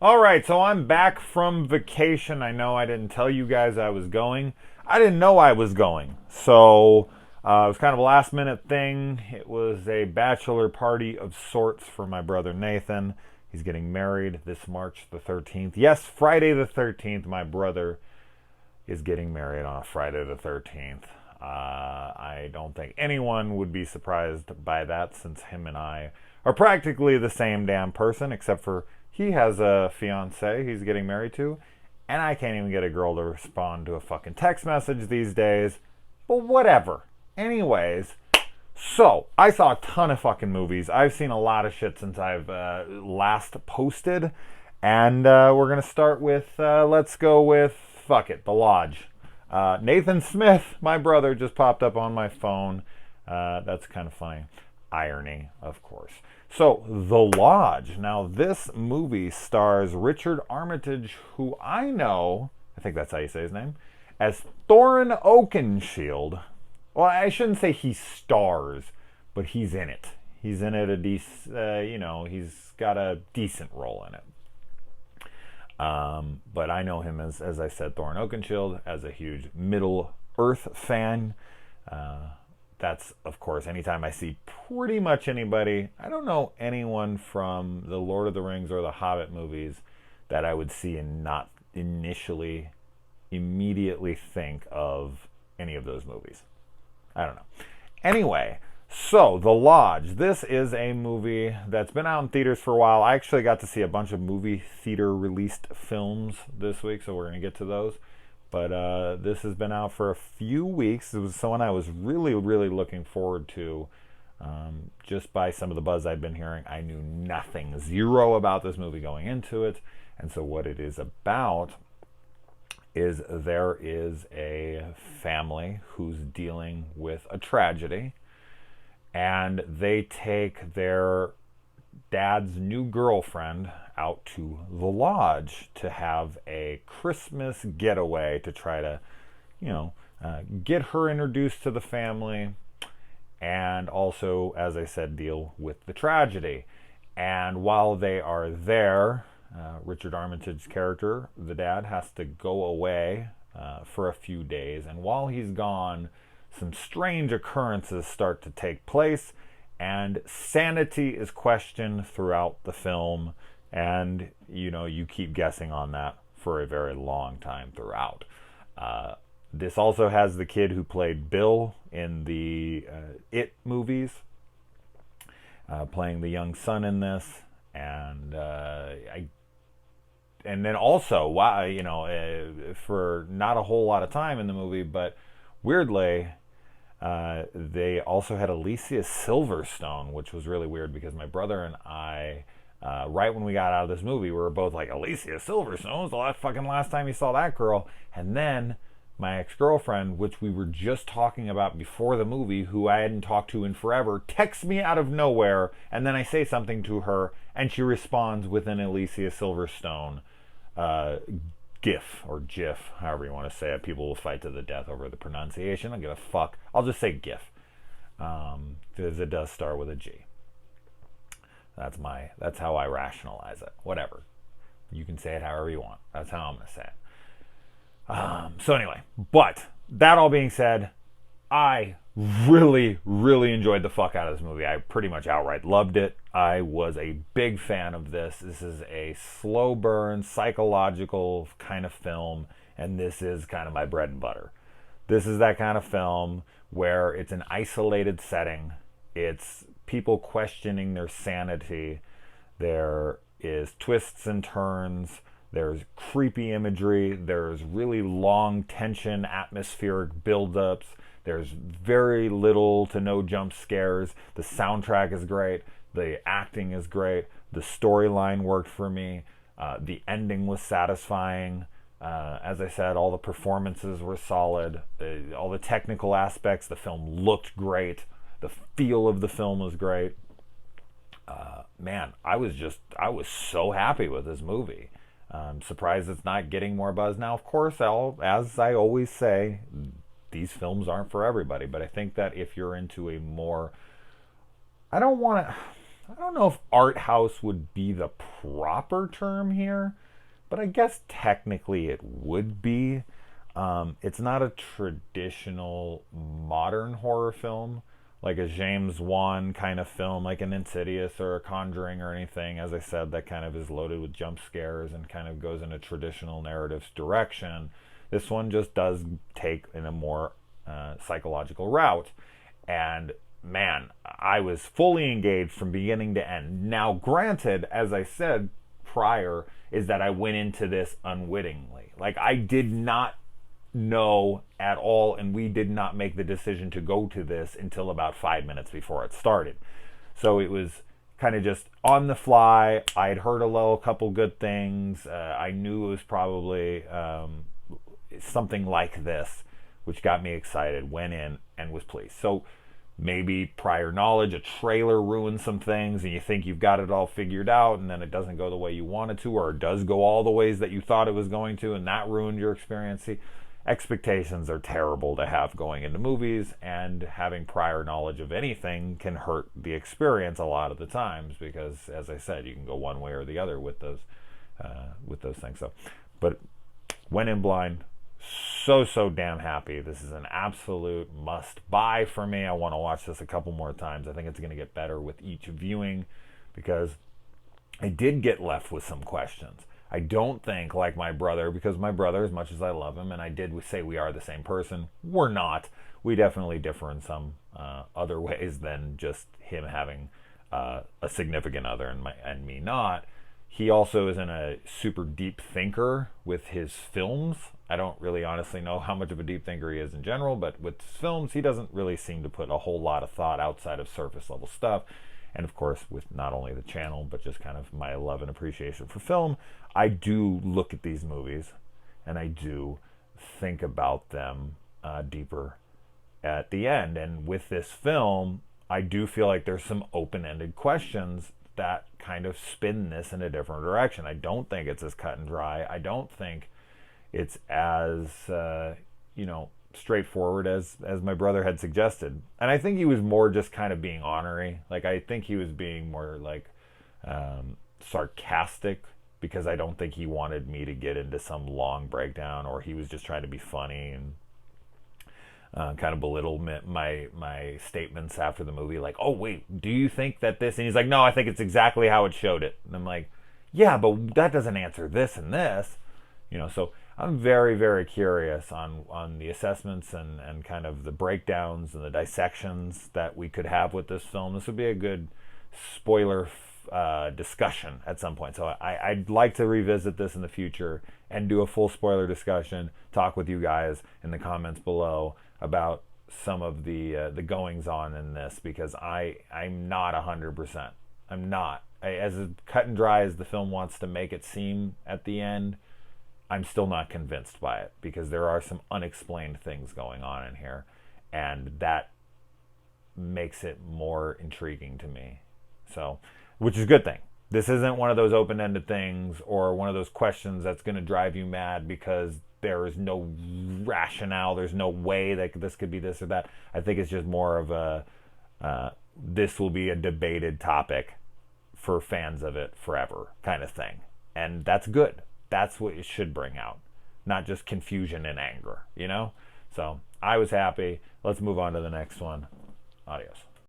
All right, so I'm back from vacation. I know I didn't tell you guys I was going. I didn't know I was going. So it was kind of a last minute thing. It was a bachelor party of sorts for my brother Nathan. He's getting married this March the 13th. Yes, Friday the 13th. My brother is getting married on a Friday the 13th. I don't think anyone would be surprised by that since him and I are practically the same damn person, except for he has a fiance he's getting married to, and I can't even get a girl to respond to a fucking text message these days. But whatever. Anyways, so I saw a ton of fucking movies. I've seen a lot of shit since I've last posted, and we're gonna start with let's go with fuck it, The Lodge. Nathan Smith, my brother, just popped up on my phone. That's kind of funny. Irony, of course. So, The Lodge. Now, this movie stars Richard Armitage, who I know, I think that's how you say his name, as Thorin Oakenshield. Well, I shouldn't say he stars, but he's in it. He's in it he's got a decent role in it. But I know him as I said, Thorin Oakenshield, as a huge Middle Earth fan. That's, of course, anytime I see pretty much anybody, I don't know anyone from the Lord of the Rings or the Hobbit movies that I would see and not immediately think of any of those movies. I don't know. Anyway, so The Lodge. This is a movie that's been out in theaters for a while. I actually got to see a bunch of movie theater released films this week, so we're going to get to those. But this has been out for a few weeks. It was someone I was really, really looking forward to. Just by some of the buzz I'd been hearing, I knew nothing, zero about this movie going into it. And so what it is about is there is a family who's dealing with a tragedy, and they take their dad's new girlfriend out to the lodge to have a Christmas getaway to try to, get her introduced to the family, and also, as I said, deal with the tragedy. And while they are there, Richard Armitage's character, the dad, has to go away for a few days. And while he's gone, some strange occurrences start to take place, and sanity is questioned throughout the film. And, you keep guessing on that for a very long time throughout. This also has the kid who played Bill in the It movies, playing the young son in this. And and then also, for not a whole lot of time in the movie, but weirdly, they also had Alicia Silverstone, which was really weird because my brother and I, right when we got out of this movie, we were both like, Alicia Silverstone's the last time you saw that girl. And then my ex-girlfriend, which we were just talking about before the movie, who I hadn't talked to in forever, texts me out of nowhere, and then I say something to her, and she responds with an Alicia Silverstone GIF or GIF, however you want to say it. People will fight to the death over the pronunciation. I don't give a fuck. I'll just say GIF, because it does start with a G. That's how I rationalize it. Whatever. You can say it however you want. That's how I'm going to say it. So anyway, but that all being said, I really, really enjoyed the fuck out of this movie. I pretty much outright loved it. I was a big fan of this. This is a slow burn, psychological kind of film, and this is kind of my bread and butter. This is that kind of film where it's an isolated setting. It's people questioning their sanity. There is twists and turns. There's creepy imagery. There's really long tension, atmospheric buildups. There's very little to no jump scares. The soundtrack is great. The acting is great. The storyline worked for me. The ending was satisfying. As I said, all the performances were solid. All the technical aspects, the film looked great. The feel of the film was great. Man, I was so happy with this movie. I'm surprised it's not getting more buzz. Now, of course, as I always say, these films aren't for everybody, but I think that if you're into a more, I don't know if art house would be the proper term here, but I guess technically it would be. It's not a traditional modern horror film, like a James Wan kind of film, like an Insidious or a Conjuring or anything. As I said, that kind of is loaded with jump scares and kind of goes in a traditional narrative direction. This one just does take in a more psychological route. And man, I was fully engaged from beginning to end. Now, granted, as I said prior, is that I went into this unwittingly. Like, I did not know at all, and we did not make the decision to go to this until about 5 minutes before it started. So it was kind of just on the fly. I had heard a couple good things. I knew it was probably something like this, which got me excited, went in, and was pleased. So maybe prior knowledge, a trailer ruins some things, and you think you've got it all figured out, and then it doesn't go the way you want it to, or it does go all the ways that you thought it was going to, and that ruined your experience. See, expectations are terrible to have going into movies, and having prior knowledge of anything can hurt the experience a lot of the times, because, as I said, you can go one way or the other with those things. So, but went in blind. So damn happy. This is an absolute must buy for me. I want to watch this a couple more times. I think it's going to get better with each viewing, because I did get left with some questions. I don't think, like my brother, because my brother, as much as I love him, and I did say we are the same person, we're not. We definitely differ in some other ways than just him having a significant other and me not. He also isn't a super deep thinker with his films. I don't really honestly know how much of a deep thinker he is in general, but with films, he doesn't really seem to put a whole lot of thought outside of surface level stuff. And of course, with not only the channel, but just kind of my love and appreciation for film, I do look at these movies and I do think about them deeper at the end. And with this film, I do feel like there's some open-ended questions that kind of spin this in a different direction. I don't think it's as cut and dry. I don't think it's as straightforward as my brother had suggested. And I think he was more just kind of being ornery. Like, I think he was being more like sarcastic, because I don't think he wanted me to get into some long breakdown, or he was just trying to be funny and kind of belittle my statements after the movie, like, oh wait, do you think that this? And he's like, no, I think it's exactly how it showed it. And I'm like, yeah, but that doesn't answer this and this, so I'm very, very curious on the assessments and kind of the breakdowns and the dissections that we could have with this film. This would be a good spoiler discussion at some point. So I'd like to revisit this in the future and do a full spoiler discussion, talk with you guys in the comments below about some of the goings on in this, because I'm not 100%. I'm not. As cut and dry as the film wants to make it seem at the end, I'm still not convinced by it, because there are some unexplained things going on in here, and that makes it more intriguing to me. So, which is a good thing. This isn't one of those open-ended things or one of those questions that's going to drive you mad because there is no rationale, there's no way that this could be this or that. I think it's just more of a this will be a debated topic for fans of it forever kind of thing. And that's good. That's what it should bring out, not just confusion and anger, So I was happy. Let's move on to the next one. Adios.